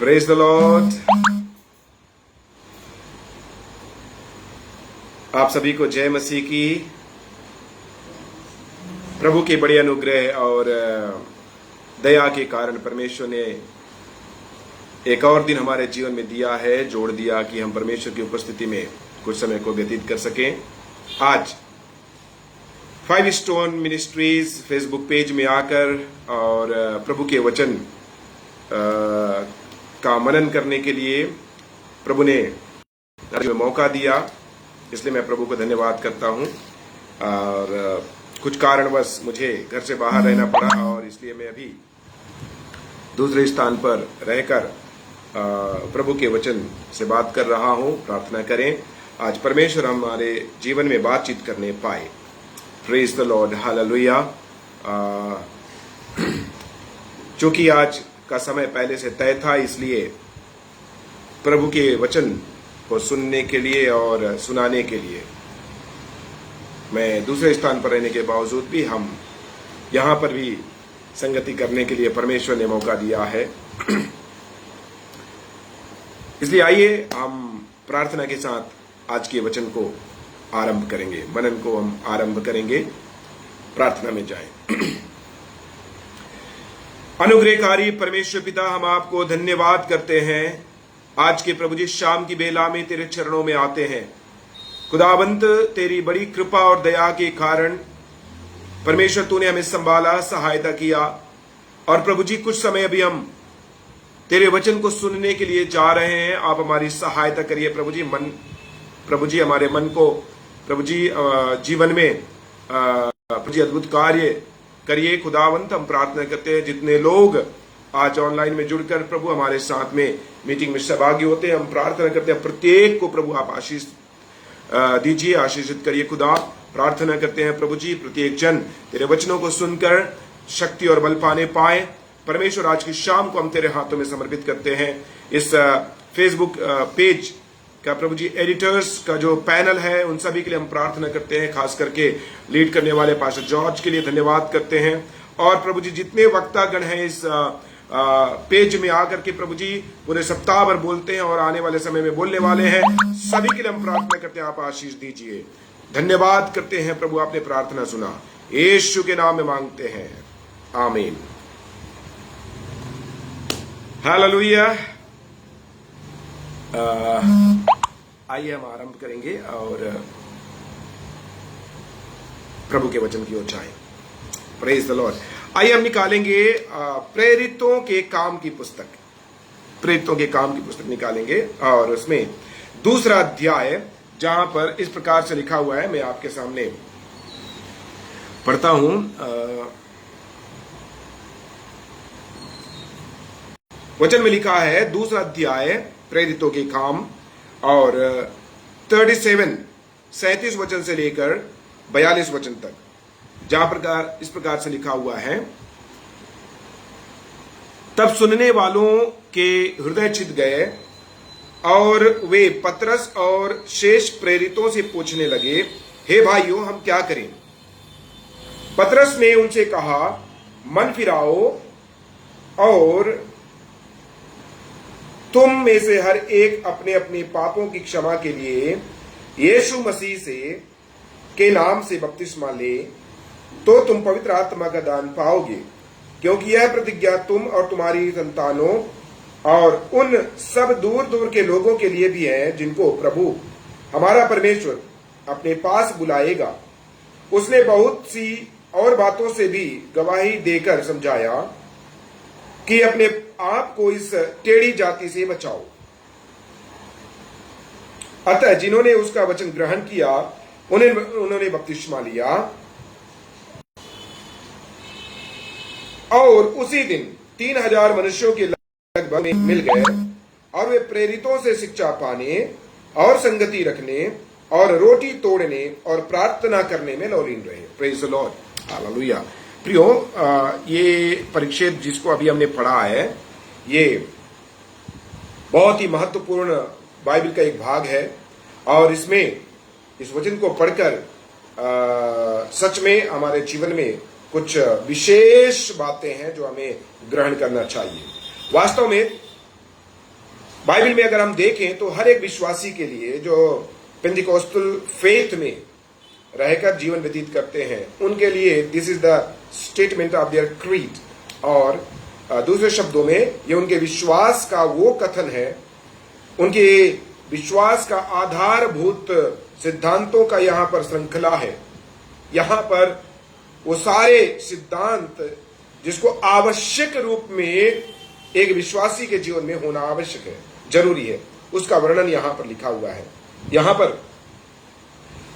Praise the Lord. आप सभी को जय मसीह की। प्रभु के बड़े अनुग्रह और दया के कारण परमेश्वर ने एक और दिन हमारे जीवन में दिया है, जोड़ दिया कि हम परमेश्वर की उपस्थिति में कुछ समय को व्यतीत कर सकें। आज 5 स्टोन मिनिस्ट्रीज फेसबुक पेज में आकर और प्रभु के वचन का मनन करने के लिए प्रभु ने मौका दिया, इसलिए मैं प्रभु को धन्यवाद करता हूं। और कुछ कारणवश मुझे घर से बाहर रहना पड़ा और इसलिए मैं अभी दूसरे स्थान पर रहकर प्रभु के वचन से बात कर रहा हूं। प्रार्थना करें आज परमेश्वर हमारे जीवन में बातचीत करने पाए। Praise the lord, hallelujah. चूंकि आज का समय पहले से तय था, इसलिए प्रभु के वचन को सुनने के लिए और सुनाने के लिए मैं दूसरे स्थान पर रहने के बावजूद भी हम यहां पर भी संगति करने के लिए परमेश्वर ने मौका दिया है। इसलिए आइए हम प्रार्थना के साथ आज के वचन को आरंभ करेंगे, मनन को हम आरंभ करेंगे। प्रार्थना में जाएं। अनुग्रहकारी परमेश्वर पिता, हम आपको धन्यवाद करते हैं। आज के प्रभु जी शाम की बेला में तेरे चरणों में आते हैं। खुदावंत, तेरी बड़ी कृपा और दया के कारण परमेश्वर तूने हमें संभाला, सहायता किया। और प्रभु जी कुछ समय अभी हम तेरे वचन को सुनने के लिए जा रहे हैं। आप हमारी सहायता करिए प्रभु जी, हमारे मन को प्रभु जी जीवन में प्रभु जी अद्भुत कार्य करिए। खुदावंत, हम प्रार्थना करते हैं जितने लोग आज ऑनलाइन में जुड़कर प्रभु हमारे साथ में मीटिंग में सहभागी होते हैं, हम प्रार्थना करते हैं प्रत्येक को प्रभु आप आशीष दीजिए, आशीषित करिए। खुदा, प्रार्थना करते हैं प्रभु जी प्रत्येक जन तेरे वचनों को सुनकर शक्ति और बल पाने पाए। परमेश्वर, आज की शाम को हम तेरे हाथों में समर्पित करते हैं। इस फेसबुक पेज का प्रभु जी एडिटर्स का जो पैनल है, उन सभी के लिए हम प्रार्थना करते हैं। खास करके लीड करने वाले पास्टर जॉर्ज के लिए धन्यवाद करते हैं। और प्रभु जी जितने वक्तागण हैं इस पेज में आकर के प्रभु जी पूरे सप्ताह भर बोलते हैं और आने वाले समय में बोलने वाले हैं, सभी के लिए हम प्रार्थना करते हैं, आप आशीष दीजिए। धन्यवाद करते हैं प्रभु, आपने प्रार्थना सुना, यीशु के नाम में मांगते हैं, आमीन। हालेलुया। आइए हम आरंभ करेंगे और प्रभु के वचन की ओर जाएं। Praise the Lord. आइए हम निकालेंगे प्रेरितों के काम की पुस्तक, प्रेरितों के काम की पुस्तक निकालेंगे और उसमें दूसरा अध्याय, जहां पर इस प्रकार से लिखा हुआ है, मैं आपके सामने पढ़ता हूं। वचन में लिखा है दूसरा अध्याय प्रेरितों के काम और 37 वचन से लेकर 42 वचन तक, जहां इस प्रकार से लिखा हुआ है। तब सुनने वालों के हृदय छिद गए और वे पतरस और शेष प्रेरितों से पूछने लगे, हे भाइयों, हम क्या करें? पतरस ने उनसे कहा, मन फिराओ और तुम में से हर एक अपने अपने पापों की क्षमा के लिए यीशु मसीह के नाम से बपतिस्मा ले, तो तुम पवित्र आत्मा का दान पाओगे। क्योंकि यह प्रतिज्ञा तुम और तुम्हारी संतानों और उन सब दूर दूर के लोगों के लिए भी है जिनको प्रभु हमारा परमेश्वर अपने पास बुलाएगा। उसने बहुत सी और बातों से भी गवाही देकर समझाया कि अपने आप को इस टेढ़ी जाति से बचाओ। अतः जिन्होंने उसका वचन ग्रहण किया उन्होंने बपतिस्मा लिया और उसी दिन 3000 मनुष्यों के लगभग मिल गए और वे प्रेरितों से शिक्षा पाने और संगति रखने और रोटी तोड़ने और प्रार्थना करने में लौलीन रहे। Praise the lord, hallelujah. प्रियो, ये परिच्छेद जिसको अभी हमने पढ़ा है, ये बहुत ही महत्वपूर्ण बाइबल का एक भाग है और इसमें इस वचन को पढ़कर सच में हमारे जीवन में कुछ विशेष बातें हैं जो हमें ग्रहण करना चाहिए। वास्तव में बाइबल में अगर हम देखें तो हर एक विश्वासी के लिए जो पेंटिकोस्टल फेथ में रहकर जीवन व्यतीत करते हैं, उनके लिए this is the statement of their creed, और दूसरे शब्दों में ये उनके विश्वास का वो कथन है, उनके विश्वास का आधारभूत सिद्धांतों का यहां पर श्रृंखला है। यहां पर वो सारे सिद्धांत जिसको आवश्यक रूप में एक विश्वासी के जीवन में होना आवश्यक है, जरूरी है, उसका वर्णन यहां पर लिखा हुआ है। यहां पर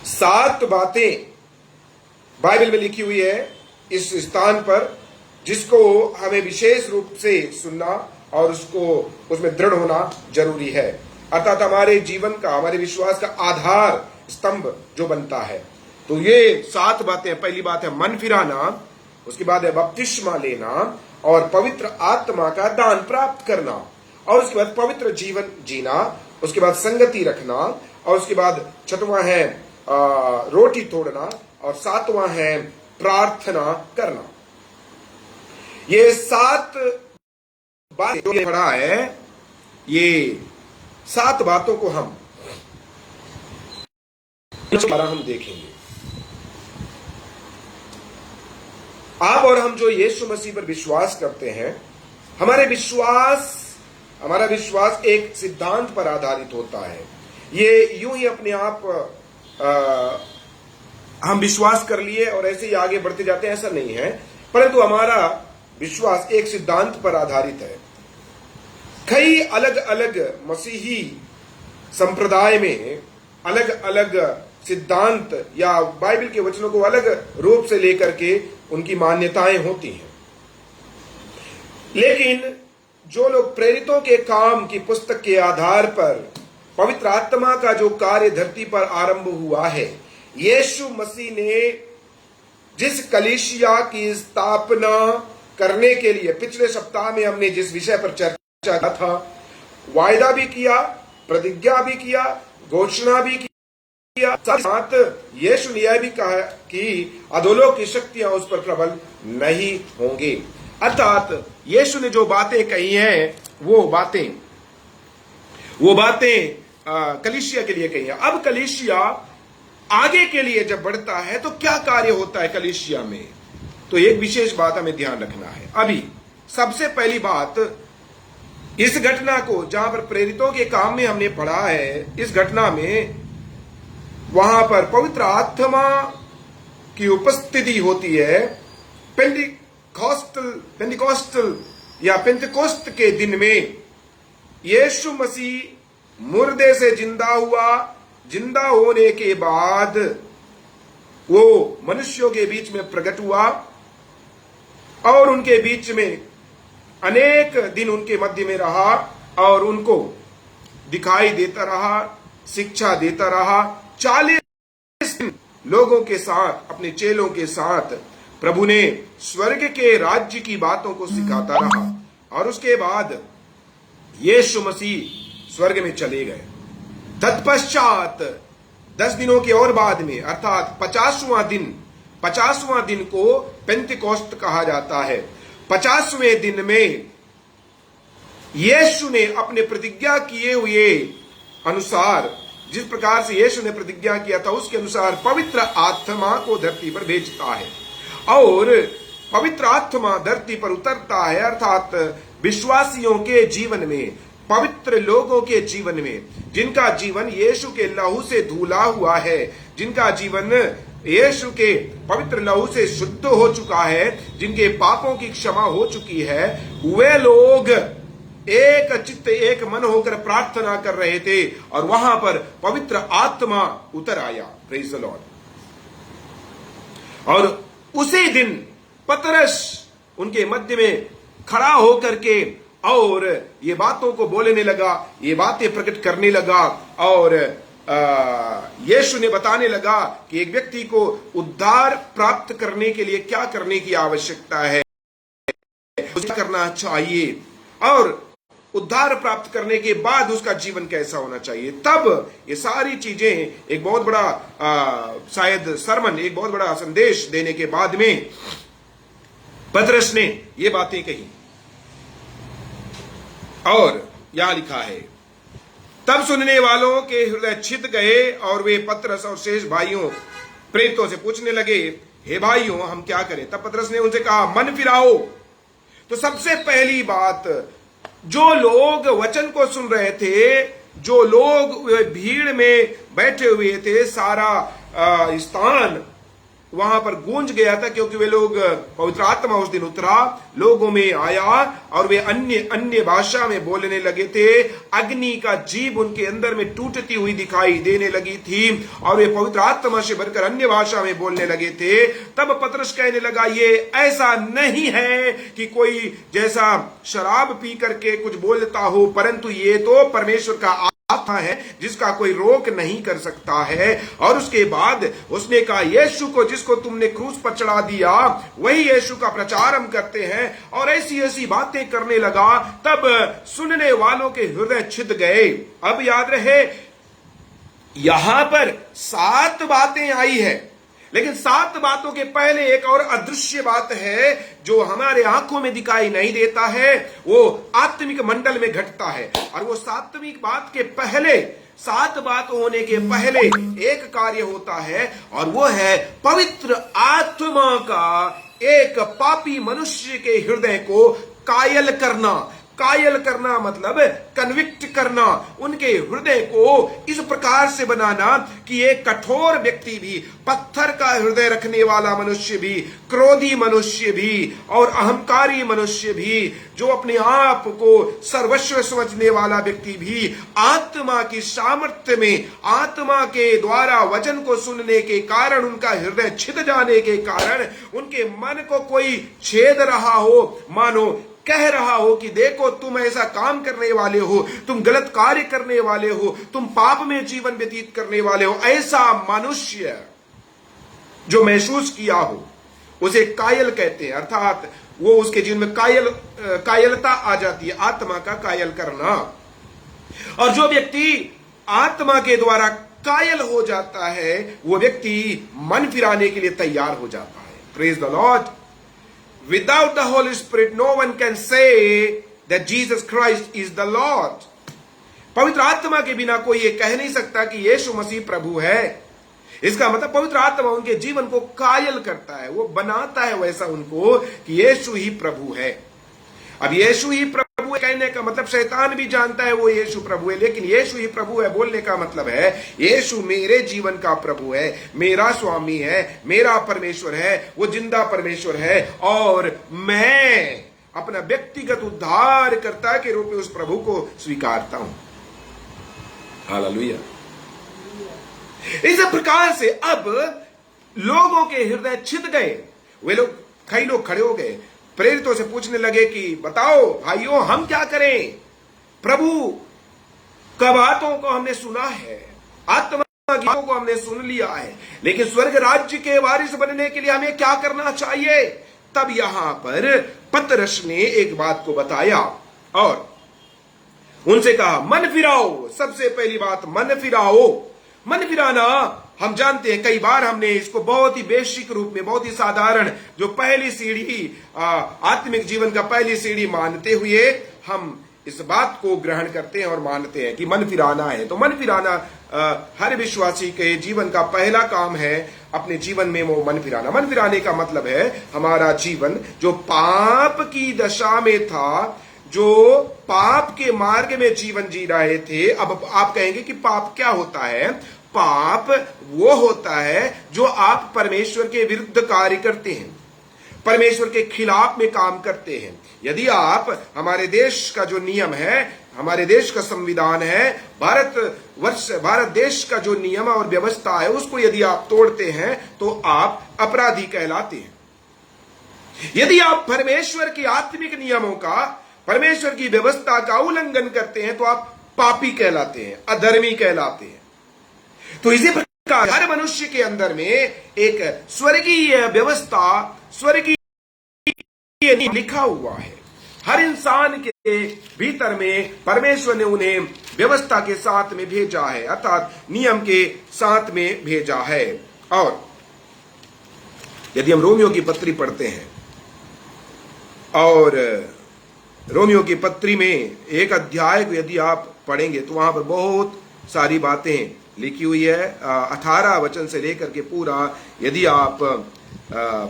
7 बातें बाइबल में लिखी हुई है इस स्थान पर, जिसको हमें विशेष रूप से सुनना और उसमें दृढ़ होना जरूरी है, अर्थात हमारे जीवन का, हमारे विश्वास का आधार स्तंभ जो बनता है। तो ये 7 बातें, पहली बात है मन फिराना, उसके बाद है बपतिस्मा लेना और पवित्र आत्मा का दान प्राप्त करना, और उसके बाद पवित्र जीवन जीना, उसके बाद संगति रखना, और उसके बाद 6वां है रोटी तोड़ना, और 7वां है प्रार्थना करना। ये 7 बातें जो पढ़ा है, ये 7 बातों को हम देखेंगे। आप और हम जो यीशु मसीह पर विश्वास करते हैं, हमारा विश्वास एक सिद्धांत पर आधारित होता है। ये यूं ही अपने आप हम विश्वास कर लिए और ऐसे ही आगे बढ़ते जाते हैं, ऐसा नहीं है, परंतु हमारा विश्वास एक सिद्धांत पर आधारित है। कई अलग अलग मसीही संप्रदाय में अलग अलग सिद्धांत या बाइबल के वचनों को अलग रूप से लेकर के उनकी मान्यताएं होती हैं, लेकिन जो लोग प्रेरितों के काम की पुस्तक के आधार पर पवित्र आत्मा का जो कार्य धरती पर आरंभ हुआ है, यीशु मसीह ने जिस कलीसिया की स्थापना करने के लिए पिछले सप्ताह में हमने जिस विषय पर चर्चा किया था, वायदा भी किया, प्रतिज्ञा भी किया, घोषणा भी किया, साथ यीशु ने यह भी कहा कि अधोलोक की शक्तियां उस पर प्रबल नहीं होंगी। अर्थात यीशु ने जो बातें कही हैं, वो बातें कलीसिया के लिए कही हैं। अब कलीसिया आगे के लिए जब बढ़ता है तो क्या कार्य होता है कलीसिया में, तो एक विशेष बात हमें ध्यान रखना है। अभी सबसे पहली बात, इस घटना को जहां पर प्रेरितों के काम में हमने पढ़ा है, इस घटना में वहां पर पवित्र आत्मा की उपस्थिति होती है। पेंटिकोस्टल या पेंटिकोस्ट के दिन में यीशु मसीह मुर्दे से जिंदा हुआ। जिंदा होने के बाद वो मनुष्यों के बीच में प्रकट हुआ और उनके बीच में अनेक दिन उनके मध्य में रहा और उनको दिखाई देता रहा, शिक्षा देता रहा। 40 दिन लोगों के साथ, अपने चेलों के साथ प्रभु ने स्वर्ग के राज्य की बातों को सिखाता रहा और उसके बाद यीशु मसीह स्वर्ग में चले गए। तत्पश्चात 10 दिनों के और बाद में, अर्थात 50वां दिन को पेंटिकोस्ट कहा जाता है। 50वें दिन में यीशु ने अपने प्रतिज्ञा किए हुए अनुसार, जिस प्रकार से यीशु ने प्रतिज्ञा किया था उसके अनुसार पवित्र आत्मा को धरती पर भेजता है और पवित्र आत्मा धरती पर उतरता है, अर्थात विश्वासियों के जीवन में, पवित्र लोगों के जीवन में, जिनका जीवन यीशु के लहू से धुला हुआ है, जिनका जीवन यीशु के पवित्र लहू से शुद्ध हो चुका है, जिनके पापों की क्षमा हो चुकी है, वे लोग एक चित्त एक मन होकर प्रार्थना कर रहे थे और वहां पर पवित्र आत्मा उतर आया। Praise the Lord. और उसी दिन पतरस उनके मध्य में खड़ा होकर के और ये बातों को बोलने लगा, ये बातें प्रकट करने लगा और यीशु ने बताने लगा कि एक व्यक्ति को उद्धार प्राप्त करने के लिए क्या करने की आवश्यकता है, क्या करना चाहिए और उद्धार प्राप्त करने के बाद उसका जीवन कैसा होना चाहिए। तब ये सारी चीजें एक बहुत बड़ा शायद सरमन, एक बहुत बड़ा संदेश देने के बाद में पतरस ने ये बातें कही और यहां लिखा है तब सुनने वालों के हृदय छिद गए और वे पतरस और शेष भाइयों प्रेरितों से पूछने लगे, हे भाइयों, हम क्या करें? तब पतरस ने उनसे कहा, मन फिराओ। तो सबसे पहली बात, जो लोग वचन को सुन रहे थे, जो लोग भीड़ में बैठे हुए थे, सारा स्थान वहां पर गूंज गया था, क्योंकि वे लोग, पवित्र आत्मा उस दिन उतरा, लोगों में आया और वे अन्य अन्य भाषा में बोलने लगे थे। अग्नि का जीभ उनके अंदर में टूटती हुई दिखाई देने लगी थी और वे पवित्र आत्मा से भरकर अन्य भाषा में बोलने लगे थे। तब पतरस कहने लगा, ये ऐसा नहीं है कि कोई जैसा शराब पी करके कुछ बोलता हो, परंतु ये तो परमेश्वर का आत्मा है जिसका कोई रोक नहीं कर सकता है। और उसके बाद उसने कहा, यीशु को जिसको तुमने क्रूस पर चढ़ा दिया, वही यीशु का प्रचार हम करते हैं। और ऐसी ऐसी बातें करने लगा। तब सुनने वालों के हृदय छिद गए। अब याद रहे, यहां पर 7 बातें आई है, लेकिन 7 बातों के पहले एक और अदृश्य बात है जो हमारे आंखों में दिखाई नहीं देता है, वो आत्मिक मंडल में घटता है। और वो सात्विक बात के पहले, 7 बात होने के पहले एक कार्य होता है, और वो है पवित्र आत्मा का एक पापी मनुष्य के हृदय को कायल करना। कायल करना मतलब कन्विक्ट करना, उनके हृदय को इस प्रकार से बनाना कि एक कठोर व्यक्ति भी, पत्थर का हृदय रखने वाला मनुष्य भी, क्रोधी मनुष्य भी और अहंकारी मनुष्य भी, जो अपने आप को सर्वस्व समझने वाला व्यक्ति भी, आत्मा की सामर्थ्य में, आत्मा के द्वारा वचन को सुनने के कारण, उनका हृदय छिद जाने के कारण, उनके मन को कोई छेद रहा हो, मानो कह रहा हो कि देखो तुम ऐसा काम करने वाले हो, तुम गलत कार्य करने वाले हो, तुम पाप में जीवन व्यतीत करने वाले हो, ऐसा मनुष्य जो महसूस किया हो उसे कायल कहते हैं। अर्थात वो उसके जीवन में कायलता आ जाती है, आत्मा का कायल करना। और जो व्यक्ति आत्मा के द्वारा कायल हो जाता है, वो व्यक्ति मन फिराने के लिए तैयार हो जाता है। Praise the Lord. Without the Holy Spirit, no one can say that Jesus Christ is the Lord. पवित्र आत्मा के बिना कोई ये कह नहीं सकता कि यीशु मसीह प्रभु है। इसका मतलब पवित्र आत्मा उनके जीवन को कायल करता है, वो बनाता है वैसा उनको कि यीशु ही प्रभु है। अब यीशु ही प्रभु कहने का मतलब शैतान भी जानता है वो यीशु प्रभु है, लेकिन यीशु ही प्रभु है बोलने का मतलब है यीशु मेरे जीवन का प्रभु है, मेरा स्वामी है, मेरा परमेश्वर है, वो जिंदा परमेश्वर है, और मैं अपना व्यक्तिगत उद्धारकर्ता के रूप में उस प्रभु को स्वीकारता हूं। हालेलुया। इस प्रकार से अब लोगों के हृदय छिद गए। वे लोग, कई लोग खड़े हो गए, प्रेरितों से पूछने लगे कि बताओ भाइयों, हम क्या करें? प्रभु की बातों को हमने सुना है, आत्मा की बातों को हमने सुन लिया है, लेकिन स्वर्ग राज्य के वारिस बनने के लिए हमें क्या करना चाहिए? तब यहां पर पतरस ने एक बात को बताया और उनसे कहा, मन फिराओ। सबसे पहली बात, मन फिराओ। मन फिराना हम जानते हैं, कई बार हमने इसको बहुत ही बेसिक रूप में, बहुत ही साधारण, जो पहली सीढ़ी, आत्मिक जीवन का पहली सीढ़ी मानते हुए हम इस बात को ग्रहण करते हैं और मानते हैं कि मन फिराना है। तो मन फिराना हर विश्वासी के जीवन का पहला काम है, अपने जीवन में वो मन फिराना। मन फिराने का मतलब है हमारा जीवन जो पाप की दशा में था, जो पाप के मार्ग में जीवन जी रहे थे। अब आप कहेंगे कि पाप क्या होता है? पाप वो होता है जो आप परमेश्वर के विरुद्ध कार्य करते हैं, परमेश्वर के खिलाफ में काम करते हैं। यदि आप, हमारे देश का जो नियम है, हमारे देश का संविधान है, भारत देश का जो नियम और व्यवस्था है, उसको यदि आप तोड़ते हैं तो आप अपराधी कहलाते हैं। यदि आप परमेश्वर के आत्मिक नियमों का, परमेश्वर की व्यवस्था का उल्लंघन करते हैं तो आप पापी कहलाते हैं, अधर्मी कहलाते हैं। तो इसी प्रकार हर मनुष्य के अंदर में एक स्वर्गीय व्यवस्था, स्वर्गीय लिखा हुआ है। हर इंसान के भीतर में परमेश्वर ने उन्हें व्यवस्था के साथ में भेजा है, अर्थात नियम के साथ में भेजा है। और यदि हम रोमियो की पत्री पढ़ते हैं और रोमियो की पत्री में एक अध्याय को यदि आप पढ़ेंगे तो वहां पर बहुत सारी बातें लिखी हुई है। 18 वचन से लेकर के पूरा यदि आप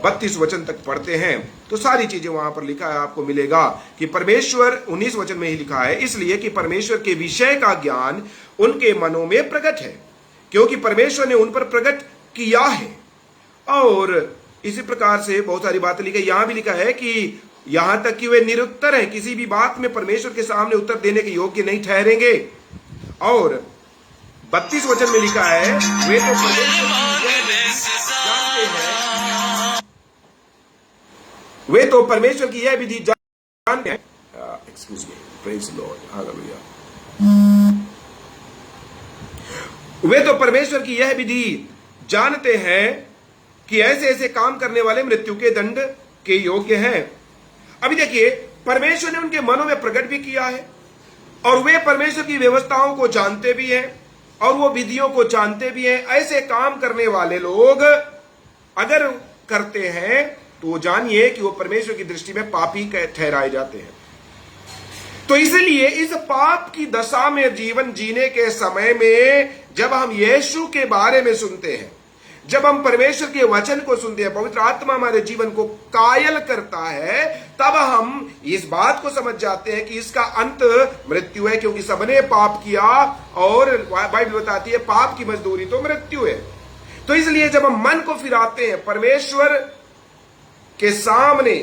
32 वचन तक पढ़ते हैं तो सारी चीजें वहां पर लिखा है, आपको मिलेगा कि परमेश्वर 19 वचन में ही लिखा है, इसलिए कि परमेश्वर के विषय का ज्ञान उनके मनों में प्रकट है क्योंकि परमेश्वर ने उन पर प्रकट किया है। और इसी प्रकार से बहुत सारी बातें लिखी है। यहां भी लिखा है कि यहां तक कि वे निरुत्तर हैं, किसी भी बात में परमेश्वर के सामने उत्तर देने के योग्य नहीं ठहरेंगे। और 32 वचन में लिखा है, वे तो परमेश्वर की यह विधि जानते हैं। Excuse me, praise lord, hallelujah. वे तो परमेश्वर की यह विधि जानते हैं कि ऐसे ऐसे काम करने वाले मृत्यु के दंड के योग्य हैं। अभी देखिए, परमेश्वर ने उनके मनों में प्रकट भी किया है और वे परमेश्वर की व्यवस्थाओं को जानते भी हैं और वो विधियों को जानते भी हैं। ऐसे काम करने वाले लोग अगर करते हैं तो जानिए कि वो परमेश्वर की दृष्टि में पापी ठहराए जाते हैं। तो इसलिए इस पाप की दशा में जीवन जीने के समय में जब हम यीशु के बारे में सुनते हैं, जब हम परमेश्वर के वचन को सुनते हैं, पवित्र आत्मा हमारे जीवन को कायल करता है, तब हम इस बात को समझ जाते हैं कि इसका अंत मृत्यु है, क्योंकि सबने पाप किया और बाइबल बताती है पाप की मजदूरी तो मृत्यु है। तो इसलिए जब हम मन को फिराते हैं, परमेश्वर के सामने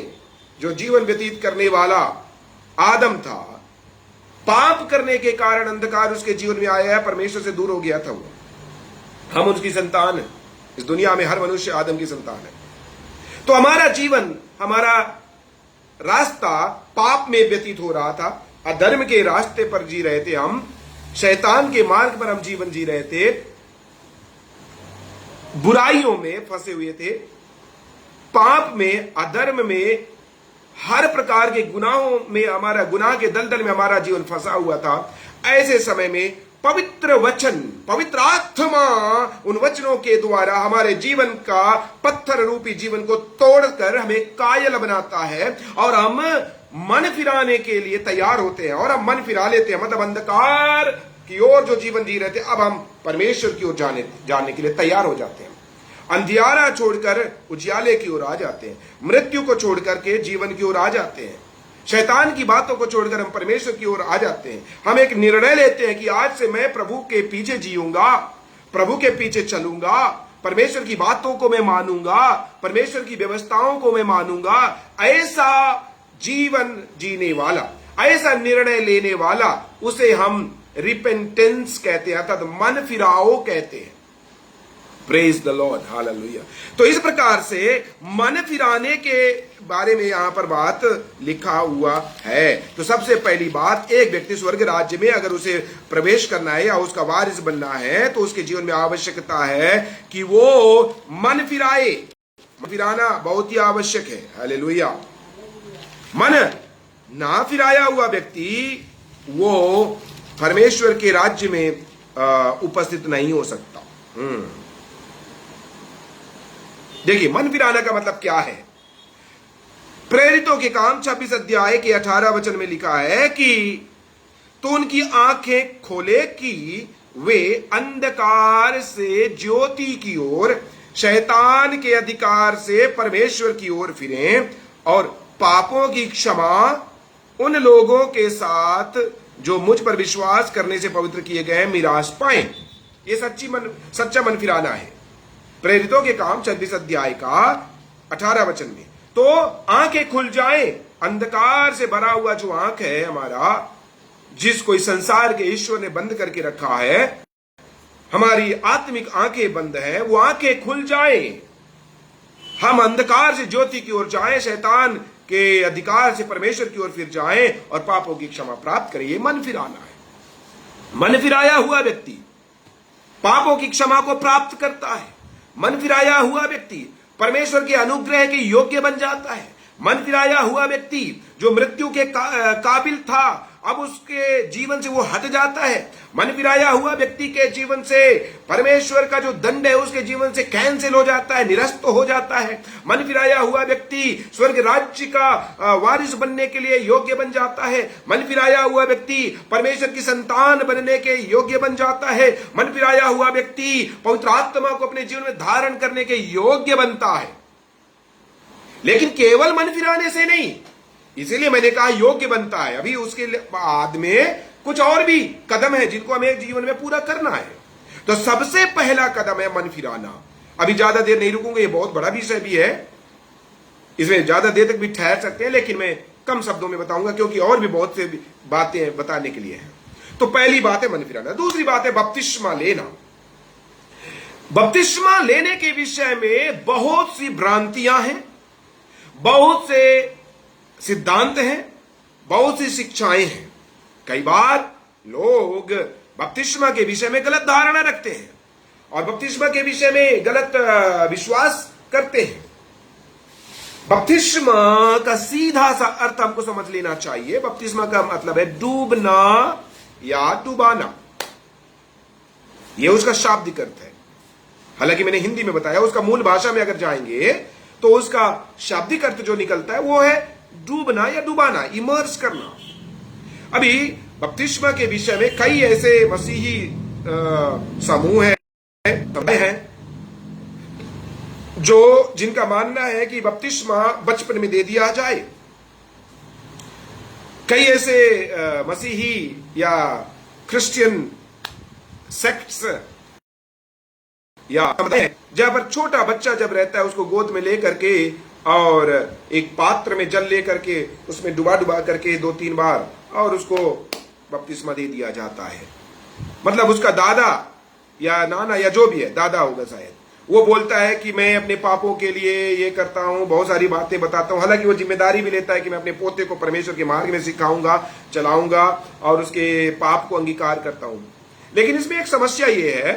जो जीवन व्यतीत करने वाला आदम था, पाप करने के कारण अंधकार उसके जीवन में आया है, परमेश्वर से दूर हो गया था वो। हम उसकी संतान है, इस दुनिया में हर मनुष्य आदम की संतान है। तो हमारा जीवन, हमारा रास्ता पाप में व्यतीत हो रहा था, अधर्म के रास्ते पर जी रहे थे हम, शैतान के मार्ग पर हम जीवन जी रहे थे, बुराइयों में फंसे हुए थे, पाप में, अधर्म में, हर प्रकार के गुनाहों में, हमारा गुनाह के दलदल में हमारा जीवन फंसा हुआ था। ऐसे समय में पवित्र वचन, पवित्र आत्मा उन वचनों के द्वारा हमारे जीवन का पत्थर रूपी जीवन को तोड़कर हमें कायल बनाता है और हम मन फिराने के लिए तैयार होते हैं और हम मन फिरा लेते हैं। मतलब अंधकार की ओर जो जीवन जी रहे थे, अब हम परमेश्वर की ओर जाने के लिए तैयार हो जाते हैं। अंधियारा छोड़कर उजियाले की ओर आ जाते हैं, मृत्यु को छोड़कर के जीवन की ओर आ जाते हैं, शैतान की बातों को छोड़कर हम परमेश्वर की ओर आ जाते हैं। हम एक निर्णय लेते हैं कि आज से मैं प्रभु के पीछे जीऊंगा, प्रभु के पीछे चलूंगा, परमेश्वर की बातों को मैं मानूंगा, परमेश्वर की व्यवस्थाओं को मैं मानूंगा। ऐसा जीवन जीने वाला, ऐसा निर्णय लेने वाला, उसे हम रिपेंटेंस कहते हैं, अर्थात मन फिराओ कहते हैं। Praise the lord, hallelujah. तो इस प्रकार से मन फिराने के बारे में यहां पर बात लिखा हुआ है। तो सबसे पहली बात, एक व्यक्ति स्वर्ग राज्य में अगर उसे प्रवेश करना है या उसका वारिस बनना है तो उसके जीवन में आवश्यकता है कि वो मन फिराए। मन फिराना बहुत ही आवश्यक है, हालेलुया। मन ना फिराया हुआ व्यक्ति वो परमेश्वर के राज्य में उपस्थित नहीं हो सकता। देखिए, मन फिराना का मतलब क्या है? प्रेरितों के काम 26 अध्याय के 18 वचन में लिखा है कि तो उनकी आंखें खोले कि वे अंधकार से ज्योति की ओर, शैतान के अधिकार से परमेश्वर की ओर फिरें और पापों की क्षमा उन लोगों के साथ जो मुझ पर विश्वास करने से पवित्र किए गए मिरास पाएं। ये सच्चा मन फिराना है। प्रेरितों के काम 26 अध्याय का 18 वचन में, तो आंखें खुल जाएं, अंधकार से भरा हुआ जो आंख है हमारा, जिसको इस संसार के ईश्वर ने बंद करके रखा है, हमारी आत्मिक आंखें बंद है, वो आंखें खुल जाएं, हम अंधकार से ज्योति की ओर जाएं, शैतान के अधिकार से परमेश्वर की ओर फिर जाएं और पापों की क्षमा प्राप्त करें। ये मन फिराना है। मन फिराया हुआ व्यक्ति पापों की क्षमा को प्राप्त करता है। मन फिराया हुआ व्यक्ति परमेश्वर के अनुग्रह के योग्य बन जाता है। मन फिराया हुआ व्यक्ति जो मृत्यु के काबिल था, अब उसके जीवन से वो हट जाता है। मन फिराया हुआ व्यक्ति के जीवन से परमेश्वर का जो दंड है उसके जीवन से कैंसिल हो जाता है, निरस्त हो जाता है। मन फिराया हुआ व्यक्ति स्वर्ग राज्य का वारिस बनने के लिए योग्य बन जाता है। मन फिराया हुआ व्यक्ति परमेश्वर की संतान बनने के योग्य बन जाता है। मन फिराया हुआ व्यक्ति पवित्र आत्मा को अपने जीवन में धारण करने के योग्य बनता है, लेकिन केवल मन फिराने से नहीं। इसीलिए मैंने कहा योग्य बनता है। अभी उसके बाद में कुछ और भी कदम है जिनको हमें जीवन में पूरा करना है। तो सबसे पहला कदम है मन फिराना। अभी ज्यादा देर नहीं रुकूंगा, ये बहुत बड़ा विषय भी है, इसमें ज्यादा देर तक भी ठहर सकते हैं, लेकिन मैं कम शब्दों में बताऊंगा क्योंकि और भी बहुत से बातें बताने के लिए हैं। तो पहली बात है मन फिराना। दूसरी बात है बपतिस्मा लेना। बपतिस्मा लेने के विषय में बहुत सी भ्रांतियां हैं, बहुत से सिद्धांत हैं, बहुत सी शिक्षाएं हैं। कई बार लोग बपतिस्मा के विषय में गलत धारणा रखते हैं और बपतिस्मा के विषय में गलत विश्वास करते हैं। बपतिस्मा का सीधा सा अर्थ हमको समझ लेना चाहिए। बपतिस्मा का मतलब है डूबना या डुबाना, यह उसका शाब्दिक अर्थ है। हालांकि मैंने हिंदी में बताया, उसका मूल भाषा में अगर जाएंगे तो उसका शाब्दिक अर्थ जो निकलता है वो है डूबना या डुबाना, इमर्स करना। अभी बपतिस्मा के विषय में कई ऐसे मसीही समूह हैं जो जिनका मानना है कि बपतिस्मा बचपन में दे दिया जाए। कई ऐसे मसीही या क्रिश्चियन सेक्ट्स या जहां पर छोटा बच्चा जब रहता है उसको गोद में लेकर के और एक पात्र में जल लेकर के उसमें डुबा डुबा करके 2-3 बार और उसको बपतिस्मा दे दिया जाता है। मतलब उसका दादा या नाना या जो भी है, दादा होगा शायद, वो बोलता है कि मैं अपने पापों के लिए ये करता हूं, बहुत सारी बातें बताता हूं। हालांकि वो जिम्मेदारी भी लेता है कि मैं अपने पोते को परमेश्वर के मार्ग में सिखाऊंगा, चलाऊंगा और उसके पाप को अंगीकार करता हूं। लेकिन इसमें एक समस्या ये है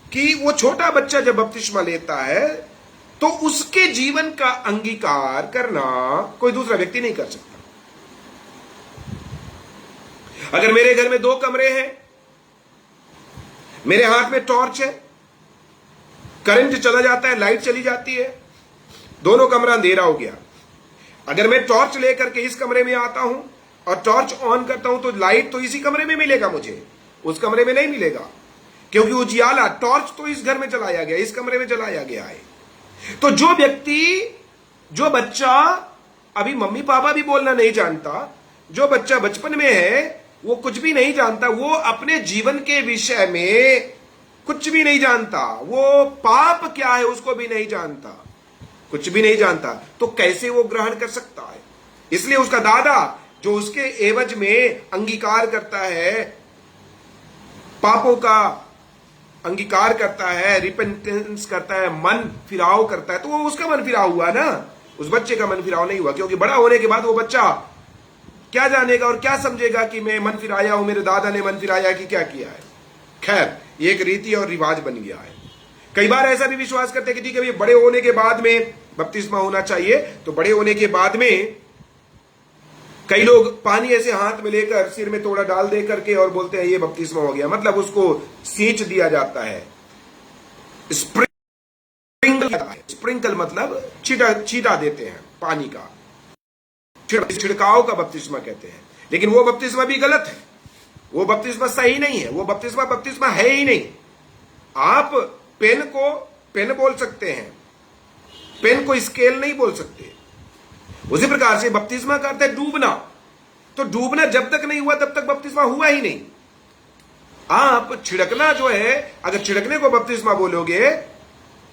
कि वो छोटा बच्चा जब बपतिस्मा लेता है तो उसके जीवन का अंगीकार करना कोई दूसरा व्यक्ति नहीं कर सकता। अगर मेरे घर में 2 कमरे हैं, मेरे हाथ में टॉर्च है, करंट चला जाता है, लाइट चली जाती है, दोनों कमरा अंधेरा हो गया। अगर मैं टॉर्च लेकर के इस कमरे में आता हूं और टॉर्च ऑन करता हूं तो लाइट तो इसी कमरे में मिलेगा, मुझे उस कमरे में नहीं मिलेगा, क्योंकि उजियाला टॉर्च तो इस घर में चलाया गया, इस कमरे में चलाया गया है। तो जो व्यक्ति, जो बच्चा अभी मम्मी पापा भी बोलना नहीं जानता, जो बच्चा बचपन में है वो कुछ भी नहीं जानता, वो अपने जीवन के विषय में कुछ भी नहीं जानता, वो पाप क्या है उसको भी नहीं जानता, कुछ भी नहीं जानता, तो कैसे वो ग्रहण कर सकता है? इसलिए उसका दादा जो उसके एवज में अंगीकार करता है, पापों का अंगीकार करता है, रिपेंटेंस करता है, मन फिराव करता है, तो वो उसका मन फिराव हुआ ना, उस बच्चे का मन फिराव नहीं हुआ। क्योंकि बड़ा होने के बाद वो बच्चा क्या जानेगा और क्या समझेगा कि मैं मन फिराया हूं, मेरे दादा ने मन फिराया कि क्या किया है। खैर, ये एक रीति और रिवाज बन गया है। कई बार ऐसा भी विश्वास करते हैं कि ठीक है, बड़े होने के बाद में बपतिस्मा होना चाहिए। तो बड़े होने के बाद में कई लोग पानी ऐसे हाथ में लेकर सिर में थोड़ा डाल दे करके और बोलते हैं ये बपतिस्मा हो गया, मतलब उसको सींच दिया जाता है। स्प्रिंकल मतलब छीटा देते हैं पानी का, छिड़काव का बपतिस्मा कहते हैं। लेकिन वो बपतिस्मा भी गलत है, वो बपतिस्मा सही नहीं है, वो बपतिस्मा है ही नहीं। आप पेन को पेन बोल सकते हैं, पेन को स्केल नहीं बोल सकते। उसी प्रकार से बपतिस्मा का अर्थ है डूबना। तो डूबना जब तक नहीं हुआ तब तक बपतिस्मा हुआ ही नहीं। आप छिड़कना जो है, अगर छिड़कने को बपतिस्मा बोलोगे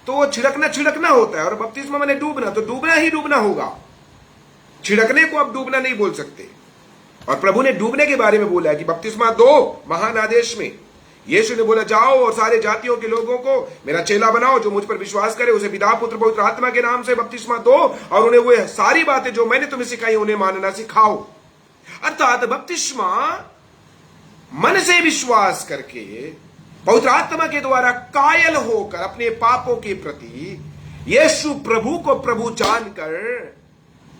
तो वो छिड़कना होता है, और बपतिस्मा माने डूबना, तो डूबना ही डूबना होगा। छिड़कने को आप डूबना नहीं बोल सकते। और प्रभु ने डूबने के बारे में बोला है कि बपतिस्मा दो महान आदेश में यीशु ने बोला, जाओ और सारे जातियों के लोगों को मेरा चेला बनाओ, जो मुझ पर विश्वास करे उसे पिता पुत्र पवित्र आत्मा के नाम से बपतिस्मा दो, और उन्हें वो सारी बातें जो मैंने तुम्हें सिखाई उन्हें मानना सिखाओ। अर्थात बपतिस्मा मन से विश्वास करके पवित्र आत्मा के द्वारा कायल होकर अपने पापों के प्रति यीशु प्रभु को प्रभु जानकर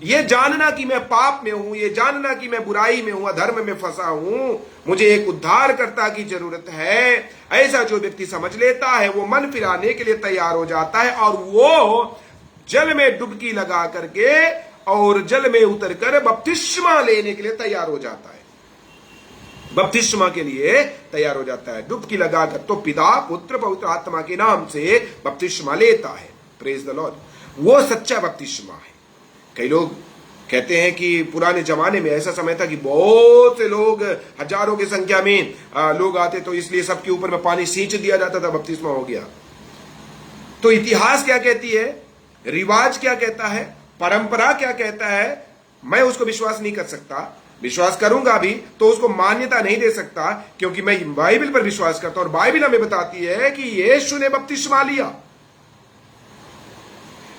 ये जानना कि मैं पाप में हूं, ये जानना कि मैं बुराई में हूं, अधर्म में फंसा हूं, मुझे एक उद्धारकर्ता की जरूरत है, ऐसा जो व्यक्ति समझ लेता है वो मन फिराने के लिए तैयार हो जाता है और वो जल में डुबकी लगा करके और जल में उतरकर बपतिस्मा लेने के लिए तैयार हो जाता है, बपतिस्मा के लिए तैयार हो जाता है, डुबकी लगाकर। तो पिता पुत्र पवित्र आत्मा के नाम से बपतिस्मा लेता है। Praise the Lord. वो सच्चा बपतिस्मा है। कई लोग कहते हैं कि पुराने जमाने में ऐसा समय था कि बहुत से लोग, हजारों की संख्या में लोग आते, तो इसलिए सबके ऊपर में पानी सींच दिया जाता था, बपतिस्मा हो गया। तो इतिहास क्या कहती है, रिवाज क्या कहता है, परंपरा क्या कहता है, मैं उसको विश्वास नहीं कर सकता। विश्वास करूंगा भी तो उसको मान्यता नहीं दे सकता, क्योंकि मैं बाइबल पर विश्वास करता हूं और बाइबल हमें बताती है कि यीशु ने बपतिस्मा लिया।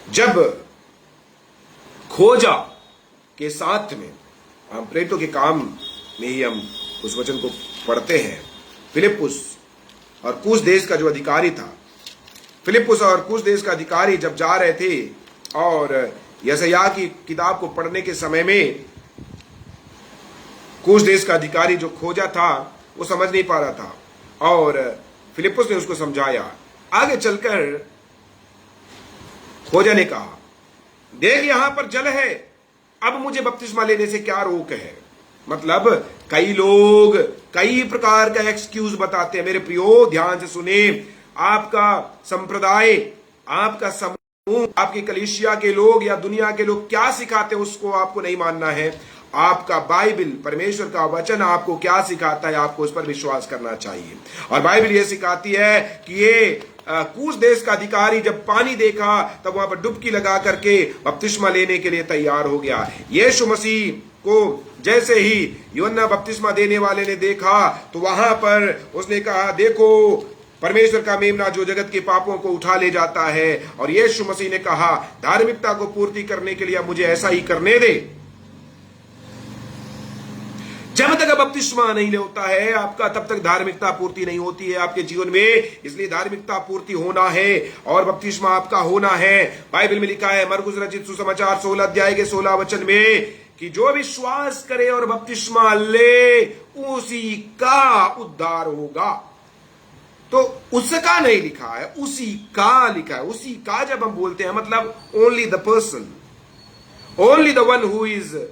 जब खोजा के साथ में, हम प्रेरितों के काम में ही हम उस वचन को पढ़ते हैं, फिलिप्पुस और कुश देश का जो अधिकारी था, फिलिप्पुस और कुश देश का अधिकारी जब जा रहे थे और यशायाह की किताब को पढ़ने के समय में कुश देश का अधिकारी जो खोजा था वो समझ नहीं पा रहा था और फिलिप्पुस ने उसको समझाया। आगे चलकर खोजा ने कहा, देख यहां पर जल है, अब मुझे बपतिस्मा लेने से क्या रोक है। मतलब कई लोग कई प्रकार का एक्सक्यूज बताते हैं। मेरे प्रियो ध्यान से सुने, आपका संप्रदाय, आपका समूह, आपकी कलीसिया के लोग या दुनिया के लोग क्या सिखाते हैं उसको आपको नहीं मानना है। आपका बाइबल, परमेश्वर का वचन आपको क्या सिखाता है, आपको उस पर विश्वास करना चाहिए। और बाइबल ये सिखाती है कि ये कूश देश का अधिकारी जब पानी देखा तब वहां पर डुबकी लगा करके बपतिस्मा लेने के लिए तैयार हो गया। यीशु मसीह को जैसे ही यूहन्ना बपतिस्मा देने वाले ने देखा तो वहां पर उसने कहा, देखो परमेश्वर का मेमना जो जगत के पापों को उठा ले जाता है। और यीशु मसीह ने कहा, धार्मिकता को पूर्ति करने के लिए मुझे ऐसा ही करने दे। जब तक बपतिस्मा नहीं होता है आपका, तब तक धार्मिकता पूर्ति नहीं होती है आपके जीवन में। इसलिए धार्मिकता पूर्ति होना है और बपतिस्मा आपका होना है। बाइबल में लिखा है मरकुस रचित सुसमाचार 16 अध्याय के 16 वचन में कि जो विश्वास करे और बपतिस्मा ले उसी का उद्धार होगा। तो उसका नहीं लिखा है, उसी का लिखा है। उसी का जब हम बोलते हैं मतलब only the person, only the one who is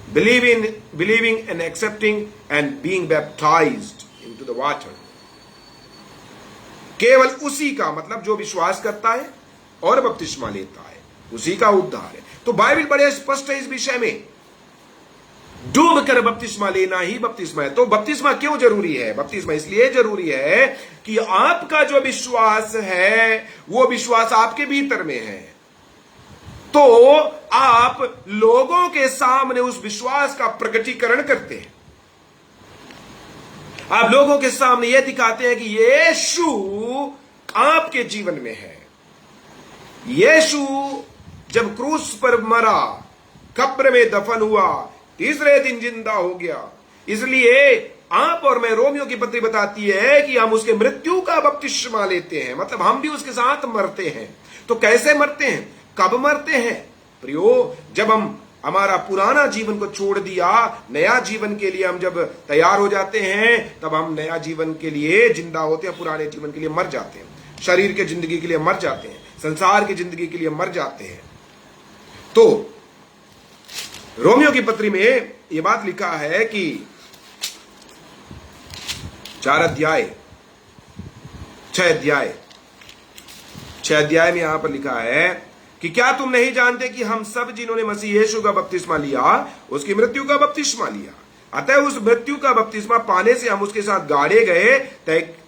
believing and accepting and being baptized into the water। केवल उसी का मतलब जो विश्वास करता है और बपतिस्मा लेता है, उसी का उद्धार है। तो बाइबल बड़े स्पष्ट है इस विषय में, डूब कर बपतिस्मा लेना ही बपतिस्मा है। तो बपतिस्मा क्यों जरूरी है? बपतिस्मा इसलिए जरूरी है कि आपका जो विश्वास है वो विश्वास आपके भीतर में है, तो आप लोगों के सामने उस विश्वास का प्रकटीकरण करते हैं। आप लोगों के सामने यह दिखाते हैं कि यीशु आपके जीवन में है। यीशु जब क्रूस पर मरा, कब्र में दफन हुआ, तीसरे दिन जिंदा हो गया। इसलिए आप और मैं, रोमियो की पत्री बताती है कि हम उसके मृत्यु का बपतिस्मा लेते हैं, मतलब हम भी उसके साथ मरते हैं। तो कैसे मरते हैं, कब मरते हैं प्रियो? जब हम हमारा पुराना जीवन को छोड़ दिया, नया जीवन के लिए हम जब तैयार हो जाते हैं, तब हम नया जीवन के लिए जिंदा होते हैं, पुराने जीवन के लिए मर जाते हैं। शरीर के जिंदगी के लिए मर जाते हैं, संसार की जिंदगी के लिए मर जाते हैं। तो रोमियो की पत्री में यह बात लिखा है कि 6 अध्याय में यहां पर लिखा है कि क्या तुम नहीं जानते कि हम सब जिन्होंने मसीह यीशु का बपतिस्मा लिया उसकी मृत्यु का बपतिस्मा लिया, अतः उस मृत्यु का बपतिस्मा पाने से हम उसके साथ गाड़े गए,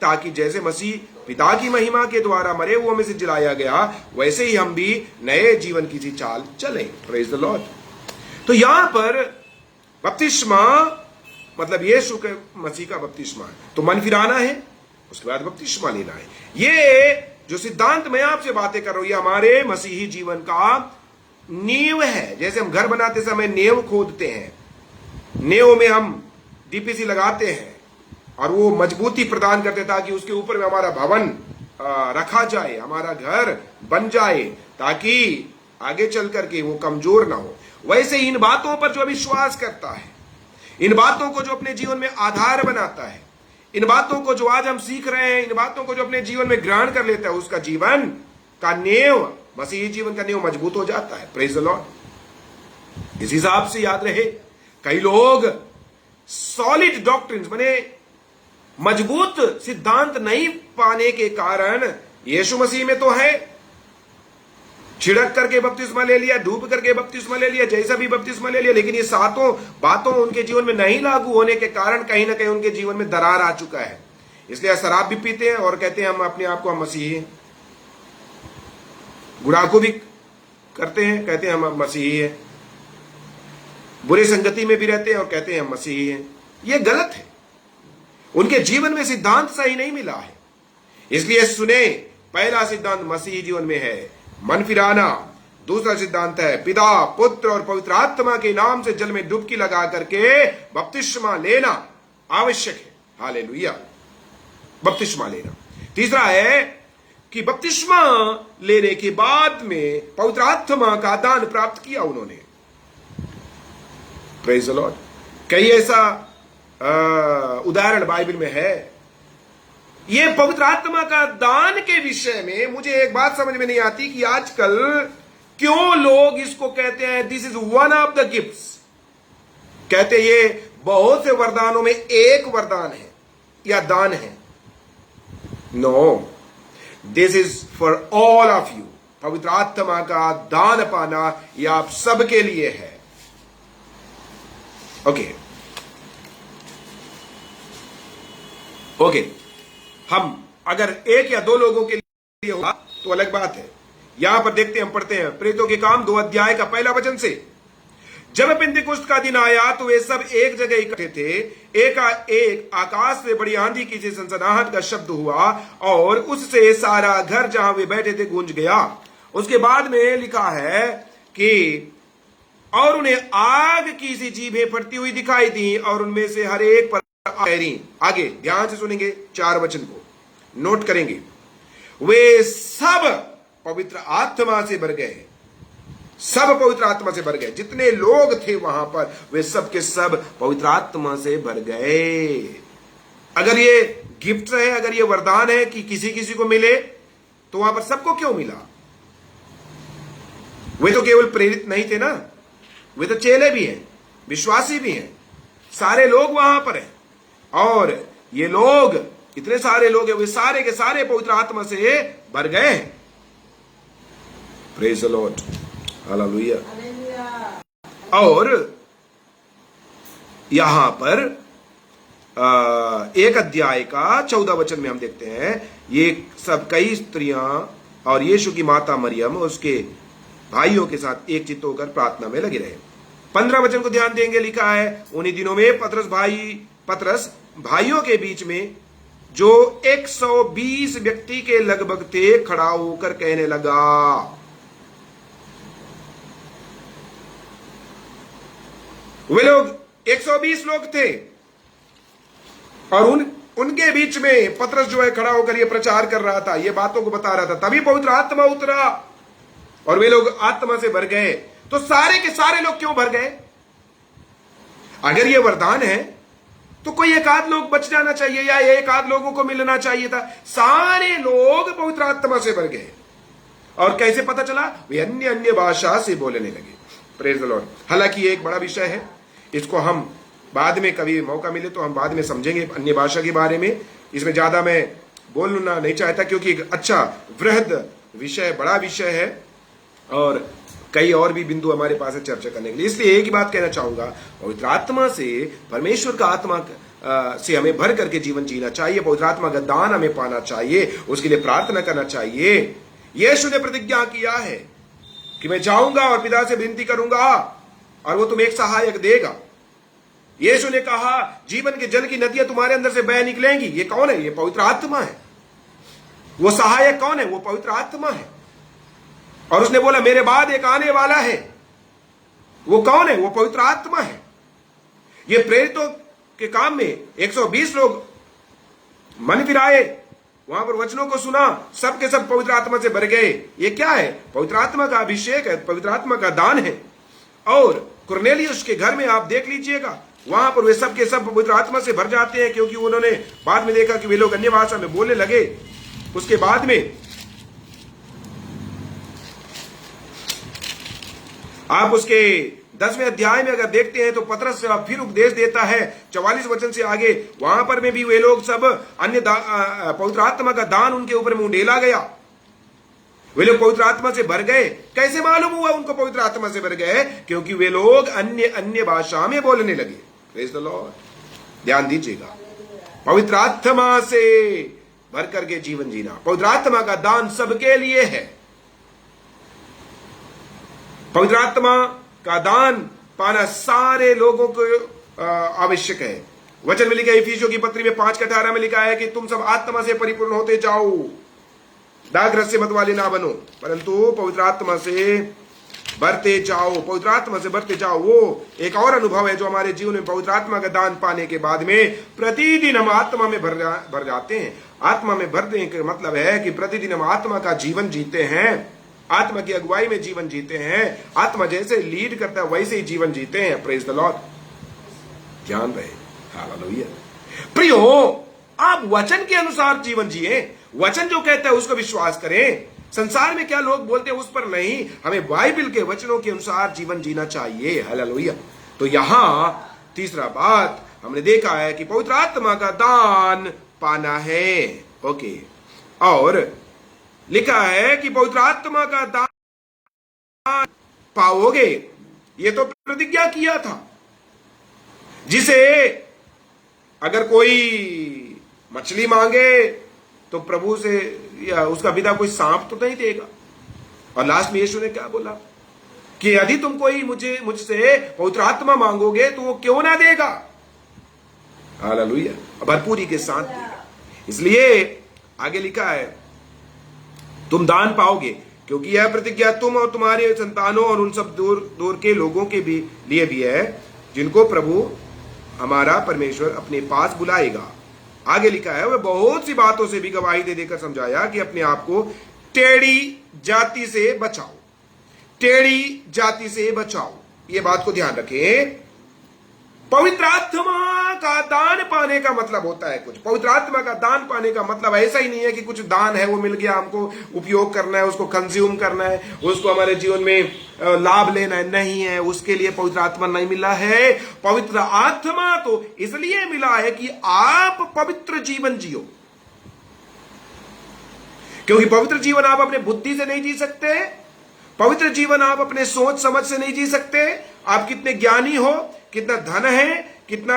ताकि जैसे मसीह पिता की महिमा के द्वारा मरे हुओं में से जिलाया गया, वैसे ही हम भी नए जीवन की सी चाल चले। Praise the Lord. तो यहां पर बपतिस्मा मतलब यीशु के मसीह का बपतिस्मा है। तो मन फिराना है, उसके बाद बपतिस्मा लेना है। ये जो सिद्धांत मैं आपसे बातें कर रहा हूं, ये हमारे मसीही जीवन का नींव है। जैसे हम घर बनाते समय नींव खोदते हैं, नींव में हम डीपीसी लगाते हैं और वो मजबूती प्रदान करते ताकि उसके ऊपर में हमारा भवन रखा जाए, हमारा घर बन जाए, ताकि आगे चल करके वो कमजोर ना हो। वैसे इन बातों पर जो विश्वास करता है, इन बातों को जो अपने जीवन में आधार बनाता है, इन बातों को जो आज हम सीख रहे हैं, इन बातों को जो अपने जीवन में ग्रहण कर लेता है, उसका जीवन का नेव, मसीही जीवन का नेव मजबूत हो जाता है। Praise the Lord. इस हिसाब से याद रहे, कई लोग सॉलिड डॉक्ट्रिन्स माने मजबूत सिद्धांत नहीं पाने के कारण यीशु मसीह में तो है, छिड़क करके बपतिस्मा ले लिया, डूब करके बपतिस्मा ले लिया, जैसा भी बपतिस्मा ले लिया, लेकिन ये सातों बातों उनके जीवन में नहीं लागू होने के कारण कहीं ना कहीं उनके जीवन में दरार आ चुका है। इसलिए शराब भी पीते हैं और कहते हैं हम अपने आप को हम मसीही हैं। गुड़ाखू भी करते हैं, कहते हैं हम मसीही हैं। बुरे संगति में भी रहते हैं और कहते हैं हम मसीही हैं। ये गलत है, उनके जीवन में सिद्धांत सही नहीं मिला है। इसलिए सुने, पहला सिद्धांत मसीही जीवन में है मन फिराना, दूसरा सिद्धांत है पिता, पुत्र और पवित्र आत्मा के नाम से जल में डुबकी लगा करके बपतिस्मा लेना आवश्यक है। हालेलुया, बपतिस्मा लेना। तीसरा है कि बपतिस्मा लेने के बाद में पवित्र आत्मा का दान प्राप्त किया उन्होंने। Praise the Lord. कई ऐसा उदाहरण बाइबल में है। ये पवित्र आत्मा का दान के विषय में मुझे एक बात समझ में नहीं आती कि आजकल क्यों लोग इसको कहते हैं this is one of the gifts. कहते ये बहुत से वरदानों में एक वरदान है या दान है। No, this is for all of you. पवित्र आत्मा का दान पाना यह आप सबके लिए है। ओके, हम अगर एक या दो लोगों के लिए होगा तो अलग बात है। यहां पर देखते हैं, हम पढ़ते हैं प्रेरितों के काम 2 अध्याय का पहला वचन से। जब पेंतिकुस्त का दिन आया तो वे सब एक जगह इकट्ठे थे। एक आकाश से बड़ी आंधी की सी सनसनाहट का शब्द हुआ और उससे सारा घर जहां वे बैठे थे गूंज गया। उसके बाद में लिखा है कि और उन्हें आग की सी जीभें फटती हुई दिखाई दी और उनमें से हर एक पर आगे ध्यान से सुनेंगे, 4 वचन को नोट करेंगे। वे सब पवित्र आत्मा से भर गए। सब पवित्र आत्मा से भर गए। जितने लोग थे वहां पर वे सब के सब पवित्र आत्मा से भर गए। अगर ये गिफ्ट है, अगर ये वरदान है कि किसी किसी को मिले, तो वहां पर सबको क्यों मिला? वे तो केवल प्रेरित नहीं थे ना, वे तो चेले भी हैं, विश्वासी भी हैं, सारे लोग वहां पर हैं। और ये लोग, इतने सारे लोग हैं, वे सारे के सारे पवित्र आत्मा से भर गए। Praise the lord, hallelujah. और यहां पर 1 अध्याय का 14 वचन में हम देखते हैं, ये सब कई स्त्रियां और यीशु की माता मरियम उसके भाइयों के साथ एक चित्त होकर प्रार्थना में लगे रहे। 15 वचन को ध्यान देंगे, लिखा है उन्हीं दिनों में पतरस भाइयों के बीच में जो 120 व्यक्ति के लगभग थे खड़ा होकर कहने लगा। वे लोग 120 लोग थे और उनके बीच में पतरस जो है खड़ा होकर ये प्रचार कर रहा था, ये बातों को बता रहा था। तभी पवित्र आत्मा उतरा और वे लोग आत्मा से भर गए। तो सारे के सारे लोग क्यों भर गए? अगर ये वरदान है तो कोई एक आध लोग बच जाना चाहिए या एक आध लोगों को मिलना चाहिए था। सारे लोग पवित्र आत्मा से भर गए। और कैसे पता चला? वे अन्य अन्य भाषा से बोलने लगे। Praise the Lord. हालांकि ये एक बड़ा विषय है, इसको हम बाद में कभी मौका मिले तो हम बाद में समझेंगे अन्य भाषा के बारे में। इसमें ज्यादा मैं बोलना नहीं चाहता क्योंकि एक अच्छा वृहद विषय, बड़ा विषय है और कई और भी बिंदु हमारे पास है चर्चा करने के लिए। इसलिए एक ही बात कहना चाहूंगा, पवित्र आत्मा से, परमेश्वर का आत्मा से हमें भर करके जीवन जीना चाहिए। पवित्र आत्मा का दान हमें पाना चाहिए, उसके लिए प्रार्थना करना चाहिए। यीशु ने प्रतिज्ञा किया है कि मैं जाऊंगा और पिता से विनती करूंगा और वो तुम्हें एक सहायक देगा। यीशु ने कहा जीवन के जल की नदियां तुम्हारे अंदर से बह निकलेंगी। ये कौन है? ये पवित्र आत्मा है। वो सहायक कौन है? वो पवित्र आत्मा है। और उसने बोला मेरे बाद एक आने वाला है। वो कौन है? वो पवित्र आत्मा है। ये प्रेरितों के काम में 120 लोग मन फिराए वहां पर वचनों को सुना, सब के सब पवित्र आत्मा से भर गए। ये क्या है? पवित्र आत्मा का अभिषेक है, पवित्र आत्मा का दान है। और कुरनेलियुस के घर में आप देख लीजिएगा, वहां पर वे सब के सब पवित्र आत्मा से भर जाते हैं, क्योंकि उन्होंने बाद में देखा कि वे लोग अन्य भाषा में बोलने लगे। उसके बाद में आप उसके 10वें अध्याय में अगर देखते हैं तो पतरस फिर उपदेश देता है 44 वचन से आगे। वहां पर में भी वे लोग सब अन्य पवित्र आत्मा का दान उनके ऊपर में उंडेला गया। वे लोग पवित्र आत्मा से भर गए। कैसे मालूम हुआ उनको पवित्र आत्मा से भर गए? क्योंकि वे लोग अन्य भाषा में बोलने लगे। Praise the Lord. ध्यान दीजिएगा, पवित्र आत्मा से भर करके जीवन जीना, पवित्र आत्मा का दान सबके लिए है। पवित्र आत्मा का दान पाना सारे लोगों को आवश्यक है। वचन में लिखा है, इफिसियों की पत्री में 5:18 में लिखा है कि तुम सब आत्मा से परिपूर्ण होते जाओ, दाग रस्से मत वाले ना बनो, परंतु पवित्र आत्मा से बढ़ते जाओ, पवित्र आत्मा से बढ़ते जाओ। वो एक और अनुभव है जो हमारे जीवन में पवित्र आत्मा का दान पाने के बाद में प्रतिदिन हम आत्मा में भर जाते हैं। आत्मा में भरने का मतलब है कि प्रतिदिन हम आत्मा का जीवन जीते हैं, आत्मा की अगुवाई में जीवन जीते हैं। आत्मा जैसे लीड करता है वैसे ही जीवन जीते हैं। Praise the Lord. ध्यान रहे। हालेलुया। प्रियो, आप वचन के अनुसार जीवन जिए। वचन जो कहता है उसको विश्वास करें। संसार में क्या लोग बोलते हैं उस पर नहीं, हमें बाइबल के वचनों के अनुसार जीवन जीना चाहिए। हालेलुया। तो यहां तीसरा बात हमने देखा है कि पवित्र आत्मा का दान पाना है। ओके, और लिखा है कि पवित्र आत्मा का दान पाओगे। ये तो प्रतिज्ञा किया था, जिसे अगर कोई मछली मांगे तो प्रभु से या उसका पिता कोई सांप तो नहीं देगा। और लास्ट में यीशु ने क्या बोला कि यदि तुम कोई मुझसे पवित्र आत्मा मांगोगे तो वो क्यों ना देगा। हालेलुया। भरपूरी के साथ देगा। इसलिए आगे लिखा है तुम दान पाओगे, क्योंकि यह प्रतिज्ञा तुम और तुम्हारे संतानों और उन सब दूर के लोगों के भी लिए भी है, जिनको प्रभु हमारा परमेश्वर अपने पास बुलाएगा। आगे लिखा है, वह बहुत सी बातों से भी गवाही दे देकर समझाया कि अपने आप को टेढ़ी जाति से बचाओ। टेढ़ी जाति से बचाओ, ये बात को ध्यान रखें। पवित्र आत्मा का दान पाने का मतलब होता है कुछ। पवित्र आत्मा का दान पाने का मतलब ऐसा ही नहीं है कि कुछ दान है वो मिल गया, हमको उपयोग करना है, उसको कंज्यूम करना है, उसको हमारे जीवन में लाभ लेना है। नहीं है, उसके लिए पवित्र आत्मा नहीं मिला है। पवित्र आत्मा तो इसलिए मिला है कि आप पवित्र जीवन जियो। क्योंकि पवित्र जीवन आप अपने बुद्धि से नहीं जी सकते, पवित्र जीवन आप अपने सोच समझ से नहीं जी सकते। आप कितने ज्ञानी हो, कितना धन है, कितना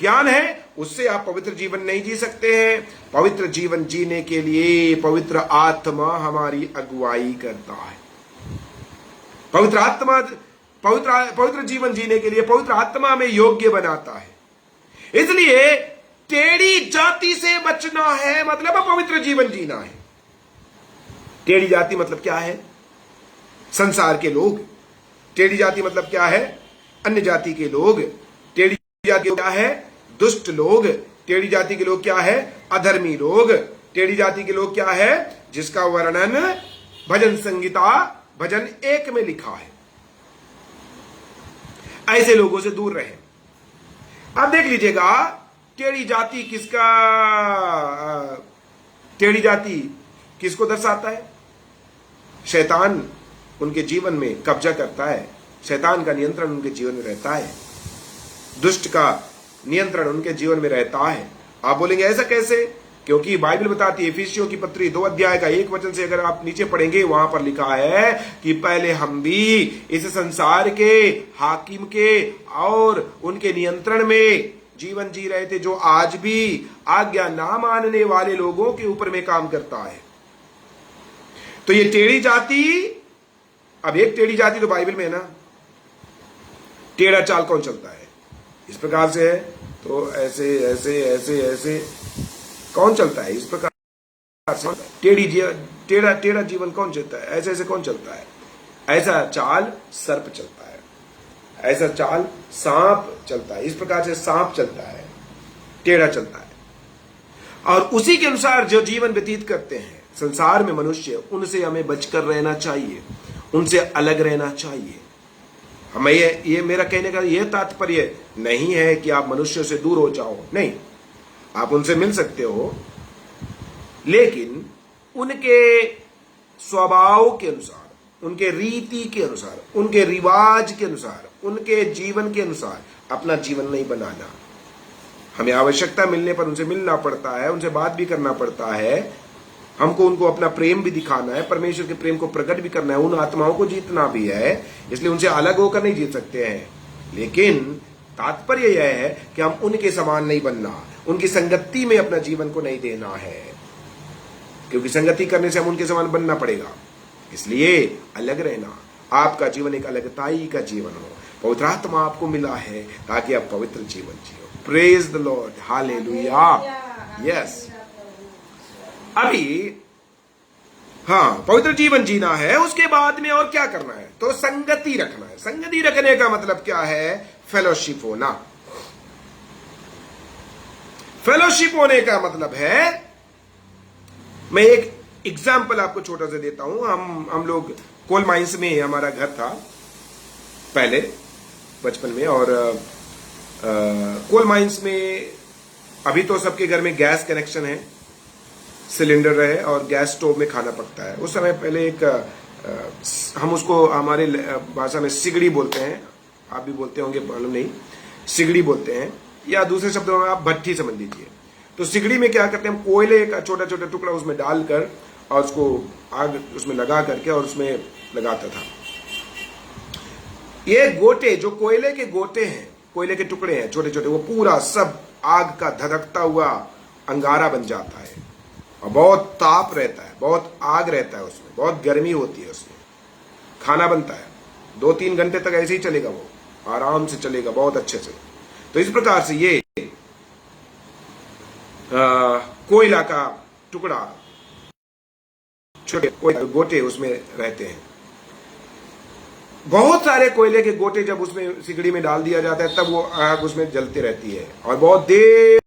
ज्ञान है, उससे आप पवित्र जीवन नहीं जी सकते हैं। पवित्र जीवन जीने के लिए पवित्र आत्मा हमारी अगुवाई करता है। पवित्र आत्मा पवित्र जीवन जीने के लिए पवित्र आत्मा में योग्य बनाता है। इसलिए टेढ़ी जाति से बचना है, मतलब पवित्र जीवन जीना है। टेढ़ी जाति मतलब क्या है? संसार के लोग। टेढ़ी जाति मतलब क्या है? अन्य जाति के लोग। टेढ़ी जाति क्या है? दुष्ट लोग। टेढ़ी जाति के लोग क्या है? अधर्मी लोग। टेढ़ी जाति के लोग क्या है? जिसका वर्णन भजन संहिता भजन 1 में लिखा है। ऐसे लोगों से दूर रहे। आप देख लीजिएगा, टेढ़ी जाति टेढ़ी जाति किसको दर्शाता है? शैतान उनके जीवन में कब्जा करता है। शैतान का नियंत्रण उनके जीवन में रहता है। दुष्ट का नियंत्रण उनके जीवन में रहता है। आप बोलेंगे ऐसा कैसे? क्योंकि बाइबल बताती है, इफिसियों की पत्री 2 अध्याय का 1 वचन से अगर आप नीचे पढ़ेंगे, वहां पर लिखा है कि पहले हम भी इस संसार के हाकिम के और उनके नियंत्रण में जीवन जी रहे थे, जो आज भी आज्ञा ना मानने वाले लोगों के ऊपर में काम करता है। तो ये टेढ़ी जाति, अब एक टेढ़ी जाति तो बाइबल में है ना। टेढ़ा चाल कौन चलता है? इस प्रकार से है तो ऐसे ऐसे ऐसे ऐसे कौन चलता है? इस प्रकार से टेढ़ा जीवन कौन चलता है? ऐसे ऐसे कौन चलता है? ऐसा चाल सर्प चलता है, ऐसा चाल सांप चलता है। इस प्रकार से सांप चलता है, टेढ़ा चलता है। और उसी के अनुसार जो जीवन व्यतीत करते हैं संसार में मनुष्य, उनसे हमें बचकर रहना चाहिए, उनसे अलग रहना चाहिए। हमें ये मेरा कहने का यह तात्पर्य नहीं है कि आप मनुष्यों से दूर हो जाओ, नहीं, आप उनसे मिल सकते हो, लेकिन उनके स्वभाव के अनुसार, उनके रीति के अनुसार, उनके रिवाज के अनुसार, उनके जीवन के अनुसार अपना जीवन नहीं बनाना। हमें आवश्यकता मिलने पर उनसे मिलना पड़ता है, उनसे बात भी करना पड़ता है, हमको उनको अपना प्रेम भी दिखाना है, परमेश्वर के प्रेम को प्रकट भी करना है, उन आत्माओं को जीतना भी है। इसलिए उनसे अलग होकर नहीं जीत सकते हैं, लेकिन तात्पर्य यह है कि हम उनके समान नहीं बनना, उनकी संगति में अपना जीवन को नहीं देना है, क्योंकि संगति करने से हम उनके समान बनना पड़ेगा। इसलिए अलग रहना, आपका जीवन एक अलगताई का जीवन हो। पवित्र आत्मा आपको मिला है ताकि आप पवित्र जीवन जियो। Praise the lord, hallelujah, yes. अभी हाँ, पवित्र जीवन जीना है, उसके बाद में और क्या करना है? तो संगति रखना है। संगति रखने का मतलब क्या है? फेलोशिप होना। फेलोशिप होने का मतलब है, मैं एक एग्जाम्पल आपको छोटा सा देता हूं। हम लोग कोल माइंस में हमारा घर था पहले बचपन में, और कोल माइंस में अभी तो सबके घर में गैस कनेक्शन है, सिलेंडर है और गैस स्टोव में खाना पकता है। उस समय पहले एक हम उसको हमारे भाषा में सिगड़ी बोलते हैं, आप भी बोलते होंगे मालूम नहीं, सिगड़ी बोलते हैं, या दूसरे शब्दों में आप भट्ठी समझ लीजिए। तो सिगड़ी में क्या करते हैं, हम कोयले का छोटा छोटा टुकड़ा उसमें डालकर और उसको आग उसमें लगा करके और उसमें लगाता था। ये गोटे जो कोयले के गोटे हैं, कोयले के टुकड़े हैं छोटे छोटे, वो पूरा सब आग का धधकता हुआ अंगारा बन जाता है और बहुत ताप रहता है, बहुत आग रहता है उसमें, बहुत गर्मी होती है उसमें। खाना बनता है 2-3 घंटे तक ऐसे ही चलेगा, वो आराम से चलेगा बहुत अच्छे से। तो इस प्रकार से ये कोयला का टुकड़ा, छोटे गोटे उसमें रहते हैं। बहुत सारे कोयले के गोटे जब उसमें सिगड़ी में डाल दिया जाता है तब वो आग उसमें जलती रहती है और बहुत देर